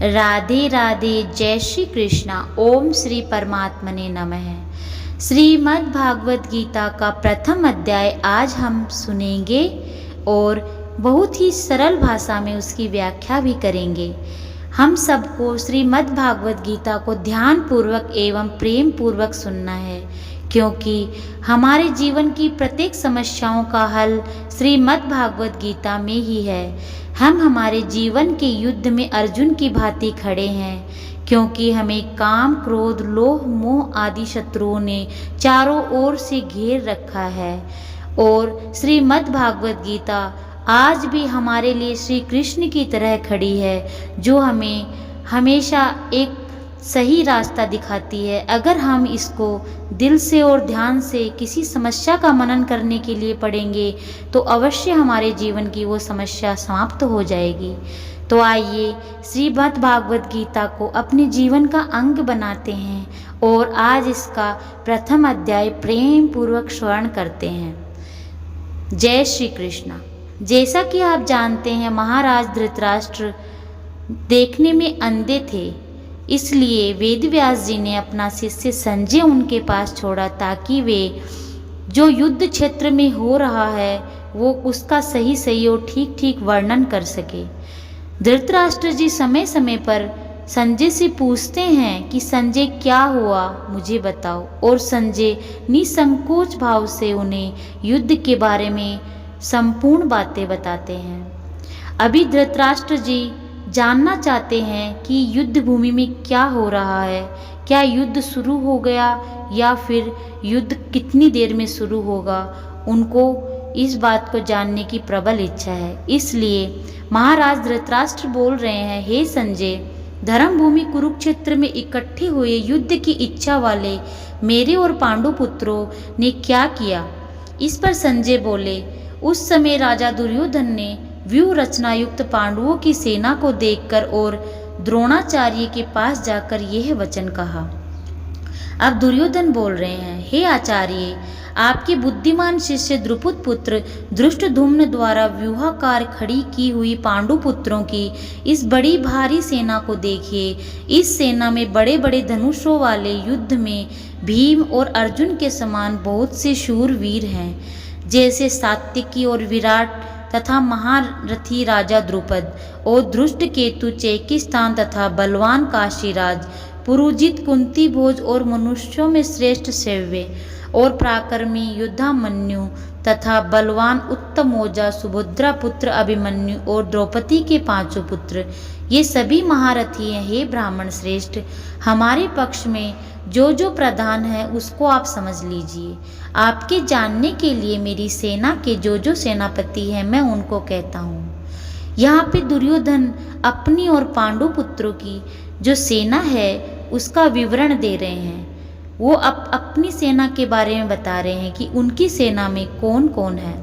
राधे राधे। जय श्री कृष्णा। ओम श्री परमात्मने नमः। श्रीमद् भागवत गीता का प्रथम अध्याय आज हम सुनेंगे और बहुत ही सरल भाषा में उसकी व्याख्या भी करेंगे। हम सबको श्रीमद् भागवत गीता को ध्यान पूर्वक एवं प्रेम पूर्वक सुनना है, क्योंकि हमारे जीवन की प्रत्येक समस्याओं का हल श्रीमद् भागवत गीता में ही है। हम हमारे जीवन के युद्ध में अर्जुन की भांति खड़े हैं, क्योंकि हमें काम, क्रोध, लोभ, मोह आदि शत्रुओं ने चारों ओर से घेर रखा है। और श्रीमद् भागवत गीता आज भी हमारे लिए श्री कृष्ण की तरह खड़ी है, जो हमें हमेशा एक सही रास्ता दिखाती है। अगर हम इसको दिल से और ध्यान से किसी समस्या का मनन करने के लिए पढ़ेंगे तो अवश्य हमारे जीवन की वो समस्या समाप्त हो जाएगी। तो आइए श्रीमद् भागवत गीता को अपने जीवन का अंग बनाते हैं और आज इसका प्रथम अध्याय प्रेम पूर्वक श्रवण करते हैं। जय श्री कृष्णा। जैसा कि आप जानते हैं, महाराज धृतराष्ट्र देखने में अंधे थे, इसलिए वेदव्यास जी ने अपना शिष्य संजय उनके पास छोड़ा ताकि वे जो युद्ध क्षेत्र में हो रहा है वो उसका सही सही और ठीक ठीक वर्णन कर सके। धृतराष्ट्र जी समय समय पर संजय से पूछते हैं कि संजय क्या हुआ, मुझे बताओ, और संजय निसंकोच भाव से उन्हें युद्ध के बारे में संपूर्ण बातें बताते हैं। अभी धृतराष्ट्र जी जानना चाहते हैं कि युद्ध भूमि में क्या हो रहा है, क्या युद्ध शुरू हो गया या फिर युद्ध कितनी देर में शुरू होगा। उनको इस बात को जानने की प्रबल इच्छा है। इसलिए महाराज धृतराष्ट्र बोल रहे हैं, हे संजय, धर्म भूमि कुरुक्षेत्र में इकट्ठे हुए युद्ध की इच्छा वाले मेरे और पांडु पुत्रों ने क्या किया। इस पर संजय बोले, उस समय राजा दुर्योधन ने व्यूह रचना युक्त पांडवों की सेना को देखकर और द्रोणाचार्य के पास जाकर यह वचन कहा। अब दुर्योधन बोल रहे हैं, हे आचार्य, आपके बुद्धिमान शिष्य द्रुपद पुत्र धृष्टद्युम्न द्वारा व्यूहाकार खड़ी की हुई पांडु पुत्रों की इस बड़ी भारी सेना को देखिए। इस सेना में बड़े बड़े धनुषों वाले युद्ध में भीम और अर्जुन के समान बहुत से शूरवीर हैं, जैसे सात्विकी और विराट तथा महारथी राजा द्रुपद और धृष्टकेतु चेकिस्तान तथा बलवान काशीराज पुरुजित कुंती भोज और मनुष्यों में श्रेष्ठ शैव्य और पराक्रमी युद्धामन्यु तथा बलवान उत्तमौजा सुभद्रा पुत्र अभिमन्यु और द्रौपदी के पांचों पुत्र, ये सभी महारथी हैं। हे ब्राह्मण श्रेष्ठ, हमारे पक्ष में जो जो प्रधान है उसको आप समझ लीजिए। आपके जानने के लिए मेरी सेना के जो जो सेनापति हैं मैं उनको कहता हूँ। यहाँ पे दुर्योधन अपनी और पांडु पुत्रों की जो सेना है उसका विवरण दे रहे हैं। वो अपनी सेना के बारे में बता रहे हैं कि उनकी सेना में कौन कौन है।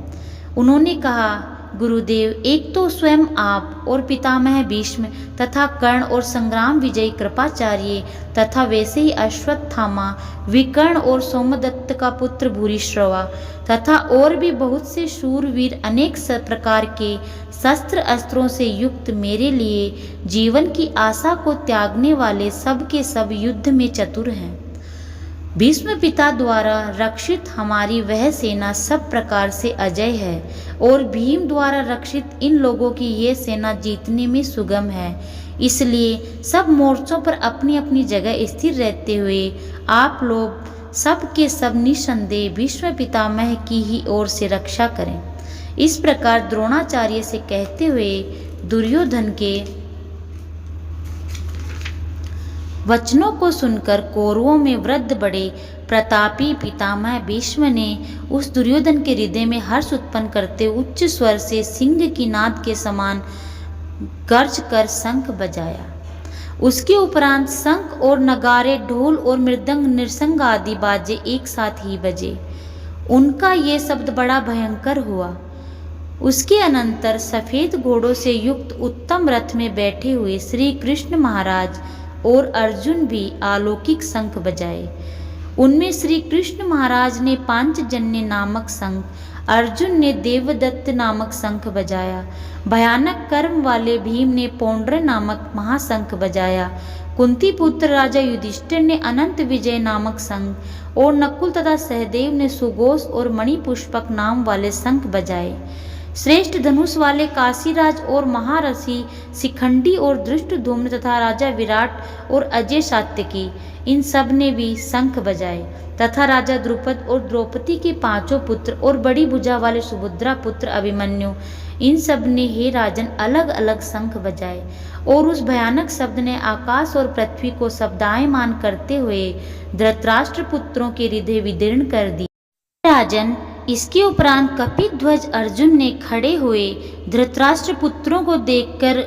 उन्होंने कहा, गुरुदेव, एक तो स्वयं आप और पितामह भीष्म तथा कर्ण और संग्राम विजयी कृपाचार्य तथा वैसे ही अश्वत्थामा, विकर्ण और सोमदत्त का पुत्र भूरिश्रवा तथा और भी बहुत से शूरवीर अनेक प्रकार के शस्त्र अस्त्रों से युक्त मेरे लिए जीवन की आशा को त्यागने वाले सब के सब युद्ध में चतुर हैं। भीष्म पिता द्वारा रक्षित हमारी वह सेना सब प्रकार से अजय है और भीम द्वारा रक्षित इन लोगों की ये सेना जीतने में सुगम है। इसलिए सब मोर्चों पर अपनी अपनी जगह स्थिर रहते हुए आप लोग सब के सब निसंदेह भीष्म पितामह की ही ओर से रक्षा करें। इस प्रकार द्रोणाचार्य से कहते हुए दुर्योधन के वचनों को सुनकर कौरवों में वृद्ध बड़े प्रतापी पितामह भीष्म ने उस दुर्योधन के हृदय में हर्ष उत्पन्न करते उच्च स्वर से सिंह की नाद के समान गर्ज कर शंख बजाया। उसके उपरांत शंख और नगारे, ढोल और मृदंग, निरसंग आदि बाजे एक साथ ही बजे। उनका ये शब्द बड़ा भयंकर हुआ। उसके अनंतर सफेद घोड़ों से युक्त उत्तम रथ में बैठे हुए श्री कृष्ण महाराज और अर्जुन भी अलौकिक शंख बजाए। उनमें श्री कृष्ण महाराज ने पांचजन्य नामक शंख, अर्जुन ने देवदत्त नामक शंख बजाया, भयानक कर्म वाले भीम ने पौंड्र नामक महाशंख बजाया, कुंती पुत्र राजा युधिष्ठिर ने अनंत विजय नामक शंख और नकुल तथा सहदेव ने सुघोष और मणिपुष्पक नाम वाले शंख बजाए। श्रेष्ठ धनुष वाले काशीराज और महारथी शिखंडी और धृष्टद्युम्न तथा राजा विराट और अजय सात्यकी, इन सब ने भी शंख बजाए तथा राजा द्रुपद और द्रौपदी के पांचों पुत्र और बड़ी भुजा वाले सुभद्रा पुत्र अभिमन्यु, इन सब ने हे राजन अलग अलग शंख बजाए और उस भयानक शब्द ने आकाश और पृथ्वी को शब्दायमान करते हुए धृतराष्ट्र पुत्रों के हृदय विदीर्ण कर दिए। राजन, इसके उपरांत कपिध्वज अर्जुन ने खड़े हुए धृतराष्ट्र पुत्रों को देखकर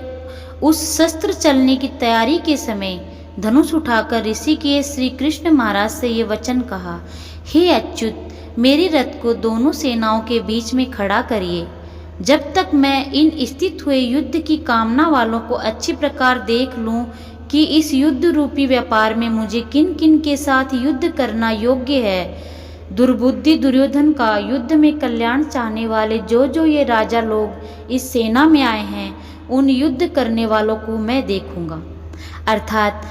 उस शस्त्र चलने की तैयारी के समय धनुष उठाकर ऋषिकेश श्री कृष्ण महाराज से ये वचन कहा, हे अच्युत, मेरे रथ को दोनों सेनाओं के बीच में खड़ा करिए। जब तक मैं इन स्थित हुए युद्ध की कामना वालों को अच्छी प्रकार देख लूं कि इस युद्ध रूपी व्यापार में मुझे किन किन के साथ युद्ध करना योग्य है। दुर्बुद्धि दुर्योधन का युद्ध में कल्याण चाहने वाले जो ये राजा लोग इस सेना में आए हैं, उन युद्ध करने वालों को मैं देखूंगा। अर्थात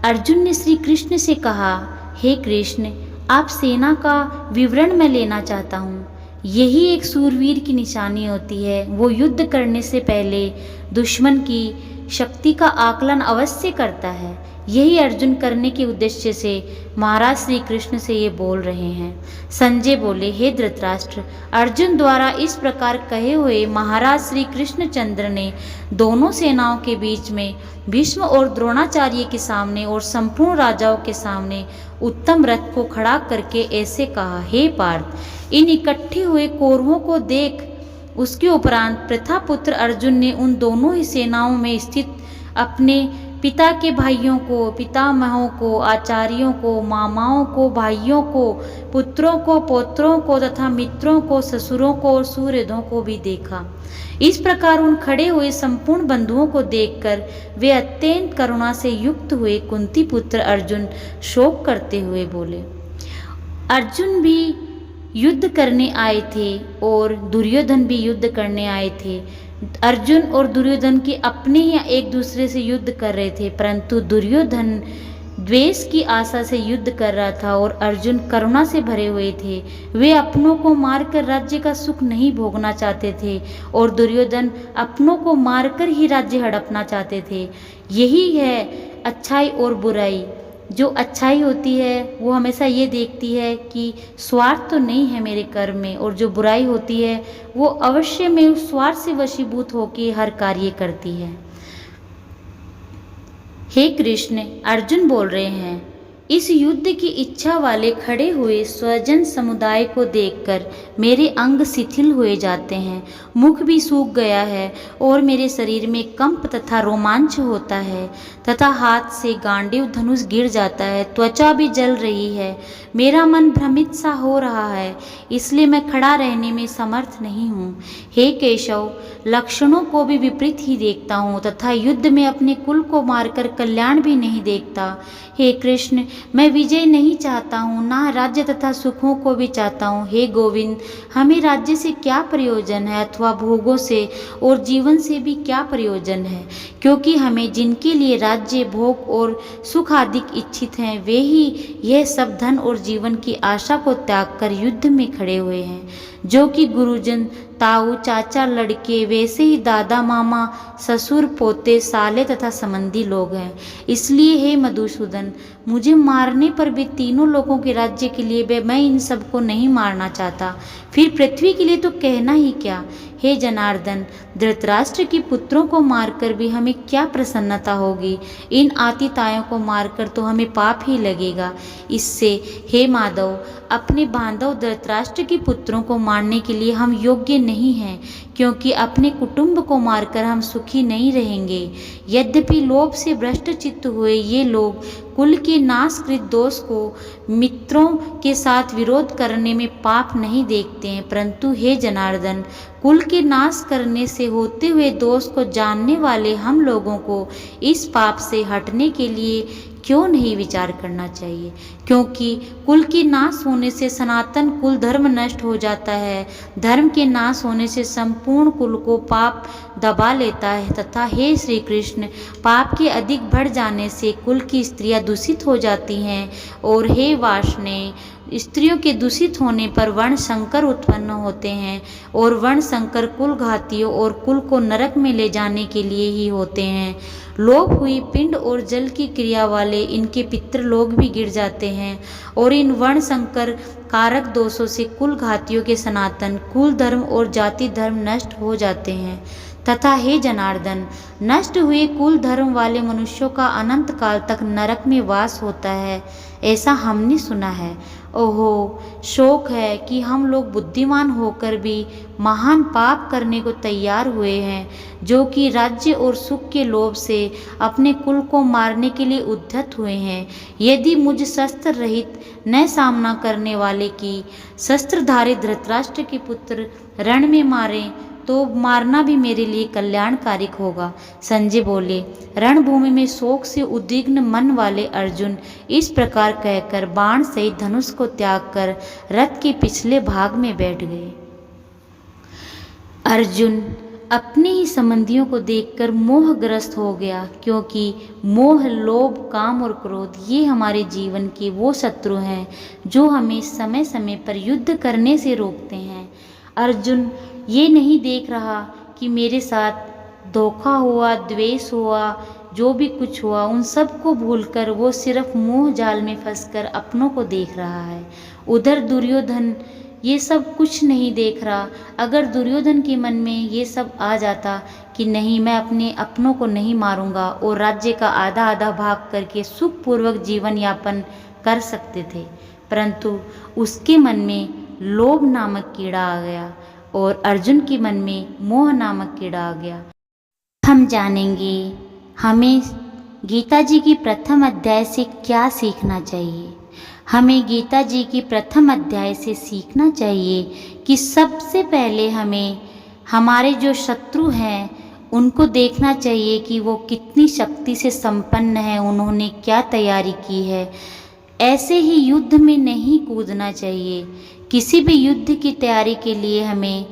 अर्जुन ने श्री कृष्ण से कहा, हे कृष्ण, आप सेना का विवरण मैं लेना चाहता हूँ। यही एक सूरवीर की निशानी होती है। वो युद्ध करने से पहले दुश्मन की शक्ति का आकलन अवश्य करता है। यही अर्जुन करने के उद्देश्य से महाराज श्री कृष्ण से ये बोल रहे हैं। संजय बोले, हे धृतराष्ट्र, अर्जुन द्वारा इस प्रकार कहे हुए महाराज श्री कृष्णचंद्र ने दोनों सेनाओं के बीच में भीष्म और द्रोणाचार्य के सामने और संपूर्ण राजाओं के सामने उत्तम रथ को खड़ा करके ऐसे कहा, हे पार्थ, इन इकट्ठे हुए कौरवों को देख। उसके उपरांत प्रथापुत्र अर्जुन ने उन दोनों ही सेनाओं में स्थित अपने पिता के भाइयों को, पितामहों को, आचार्यों को, मामाओं को, भाइयों को, पुत्रों को, पौत्रों को तथा मित्रों को, ससुरों को और सुहृदों को भी देखा। इस प्रकार उन खड़े हुए संपूर्ण बंधुओं को देखकर वे अत्यंत करुणा से युक्त हुए। कुंती पुत्र अर्जुन शोक करते हुए बोले, अर्जुन भी युद्ध करने आए थे और दुर्योधन भी युद्ध करने आए थे। अर्जुन और दुर्योधन के अपने ही एक दूसरे से युद्ध कर रहे थे, परंतु दुर्योधन द्वेष की आशा से युद्ध कर रहा था और अर्जुन करुणा से भरे हुए थे। वे अपनों को मारकर राज्य का सुख नहीं भोगना चाहते थे और दुर्योधन अपनों को मारकर ही राज्य हड़पना चाहते थे। यही है अच्छाई और बुराई। जो अच्छाई होती है वो हमेशा ये देखती है कि स्वार्थ तो नहीं है मेरे कर्म में, और जो बुराई होती है वो अवश्य में उस स्वार्थ से वशीभूत होकर हर कार्य करती है। हे कृष्ण, अर्जुन बोल रहे हैं, इस युद्ध की इच्छा वाले खड़े हुए स्वजन समुदाय को देखकर मेरे अंग शिथिल हुए जाते हैं, मुख भी सूख गया है और मेरे शरीर में कंप तथा रोमांच होता है तथा हाथ से गांडीव धनुष गिर जाता है, त्वचा भी जल रही है, मेरा मन भ्रमित सा हो रहा है, इसलिए मैं खड़ा रहने में समर्थ नहीं हूँ। हे केशव, लक्षणों को भी विपरीत ही देखता हूँ तथा युद्ध में अपने कुल को मारकर कल्याण भी नहीं देखता। हे कृष्ण, मैं विजय नहीं चाहता हूँ, ना राज्य तथा सुखों को भी चाहता हूँ। हे गोविंद, हमें राज्य से क्या प्रयोजन है अथवा भोगों से और जीवन से भी क्या प्रयोजन है, क्योंकि हमें जिनके लिए राज्य, भोग और सुख आदि इच्छित हैं, वे ही यह सब धन और जीवन की आशा को त्याग कर युद्ध में खड़े हुए हैं। जो कि गुरुजन, ताऊ, चाचा, लड़के, वैसे ही दादा, मामा, ससुर, पोते, साले तथा संबंधी लोग हैं। इसलिए हे मधुसूदन, मुझे मारने पर भी तीनों लोगों के राज्य के लिए मैं इन सबको नहीं मारना चाहता, फिर पृथ्वी के लिए तो कहना ही क्या। हे जनार्दन, धृतराष्ट्र के पुत्रों को मारकर भी हमें क्या प्रसन्नता होगी, इन आतितायों को मारकर तो हमें पाप ही लगेगा। इससे हे माधव, अपने बांधव धृतराष्ट्र के पुत्रों को मारने के लिए हम योग्य नहीं हैं, क्योंकि अपने कुटुंब को मारकर हम सुखी नहीं रहेंगे। यद्यपि लोभ से भ्रष्ट चित्त हुए ये लोग कुल के नाशकृत दोष को मित्रों के साथ विरोध करने में पाप नहीं देखते हैं, परंतु हे जनार्दन, कुल के नाश करने से होते हुए दोष को जानने वाले हम लोगों को इस पाप से हटने के लिए क्यों नहीं विचार करना चाहिए, क्योंकि कुल के नाश होने से सनातन कुल धर्म नष्ट हो जाता है। धर्म के नाश होने से संपूर्ण कुल को पाप दबा लेता है तथा हे श्री कृष्ण, पाप के अधिक बढ़ जाने से कुल की स्त्रियां दूषित हो जाती हैं और हे वार्ष्णेय, स्त्रियों के दूषित होने पर वर्ण संकर उत्पन्न होते हैं और वर्ण संकर कुल घातियों और कुल को नरक में ले जाने के लिए ही होते हैं। लोप हुई पिंड और जल की क्रिया वाले इनके पितृलोक भी गिर जाते हैं और इन वर्ण संकर कारक दोषों से कुल घातियों के सनातन कुल धर्म और जाति धर्म नष्ट हो जाते हैं तथा हे जनार्दन, नष्ट हुए कुल धर्म वाले मनुष्यों का अनंत काल तक नरक में वास होता है, ऐसा हमने सुना है। ओहो, शोक है कि हम लोग बुद्धिमान होकर भी महान पाप करने को तैयार हुए हैं, जो कि राज्य और सुख के लोभ से अपने कुल को मारने के लिए उद्यत हुए हैं। यदि मुझ शस्त्र रहित न सामना करने वाले की शस्त्रधारी धृतराष्ट्र के पुत्र रण में मारें तो मारना भी मेरे लिए कल्याणकारिक होगा। संजय बोले, रणभूमि में शोक से उद्विग्न मन वाले अर्जुन इस प्रकार कहकर बाण सहित धनुष को त्याग कर रथ के पिछले भाग में बैठ गए। अर्जुन अपने ही संबंधियों को देखकर मोहग्रस्त हो गया, क्योंकि मोह, लोभ, काम और क्रोध ये हमारे जीवन के वो शत्रु हैं जो हमें समय समय पर युद्ध करने से रोकते हैं। अर्जुन ये नहीं देख रहा कि मेरे साथ धोखा हुआ, द्वेष हुआ, जो भी कुछ हुआ उन सब को भूलकर वो सिर्फ मोह जाल में फंसकर अपनों को देख रहा है। उधर दुर्योधन ये सब कुछ नहीं देख रहा। अगर दुर्योधन के मन में ये सब आ जाता कि नहीं, मैं अपने अपनों को नहीं मारूंगा और राज्य का आधा आधा भाग करके सुखपूर्वक जीवन यापन कर सकते थे, परंतु उसके मन में लोभ नामक कीड़ा आ गया और अर्जुन के मन में मोह नामक कीड़ा आ गया। हम जानेंगे हमें गीता जी की प्रथम अध्याय से क्या सीखना चाहिए। हमें गीता जी की प्रथम अध्याय से सीखना चाहिए कि सबसे पहले हमें हमारे जो शत्रु हैं उनको देखना चाहिए कि वो कितनी शक्ति से संपन्न है, उन्होंने क्या तैयारी की है। ऐसे ही युद्ध में नहीं कूदना चाहिए। किसी भी युद्ध की तैयारी के लिए हमें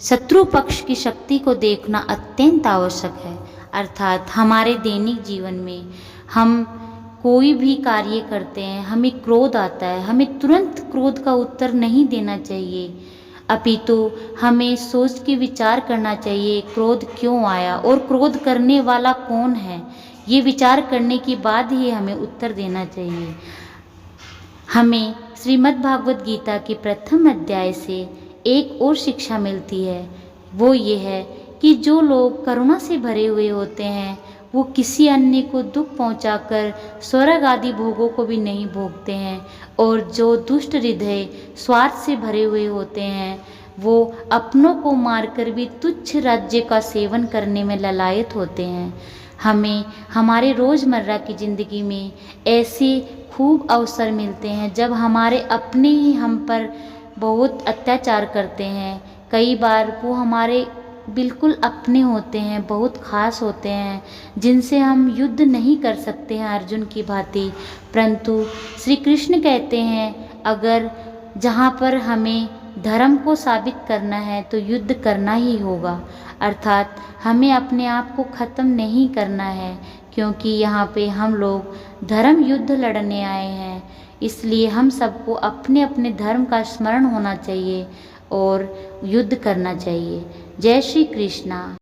शत्रु पक्ष की शक्ति को देखना अत्यंत आवश्यक है। अर्थात हमारे दैनिक जीवन में हम कोई भी कार्य करते हैं, हमें क्रोध आता है, हमें तुरंत क्रोध का उत्तर नहीं देना चाहिए, अपितु हमें सोच के विचार करना चाहिए क्रोध क्यों आया और क्रोध करने वाला कौन है। ये विचार करने के बाद ही हमें उत्तर देना चाहिए। हमें श्रीमद् भागवत गीता के प्रथम अध्याय से एक और शिक्षा मिलती है, वो ये है कि जो लोग करुणा से भरे हुए होते हैं वो किसी अन्य को दुख पहुंचाकर स्वर्ग आदि भोगों को भी नहीं भोगते हैं, और जो दुष्ट हृदय स्वार्थ से भरे हुए होते हैं वो अपनों को मारकर भी तुच्छ राज्य का सेवन करने में ललायत होते हैं। हमें हमारे रोज़मर्रा की ज़िंदगी में ऐसे खूब अवसर मिलते हैं जब हमारे अपने ही हम पर बहुत अत्याचार करते हैं। कई बार वो हमारे बिल्कुल अपने होते हैं, बहुत खास होते हैं, जिनसे हम युद्ध नहीं कर सकते हैं अर्जुन की भांति, परंतु श्री कृष्ण कहते हैं अगर जहाँ पर हमें धर्म को साबित करना है तो युद्ध करना ही होगा। अर्थात हमें अपने आप को ख़त्म नहीं करना है, क्योंकि यहाँ पे हम लोग धर्म युद्ध लड़ने आए हैं। इसलिए हम सबको अपने अपने धर्म का स्मरण होना चाहिए और युद्ध करना चाहिए। जय श्री कृष्णा।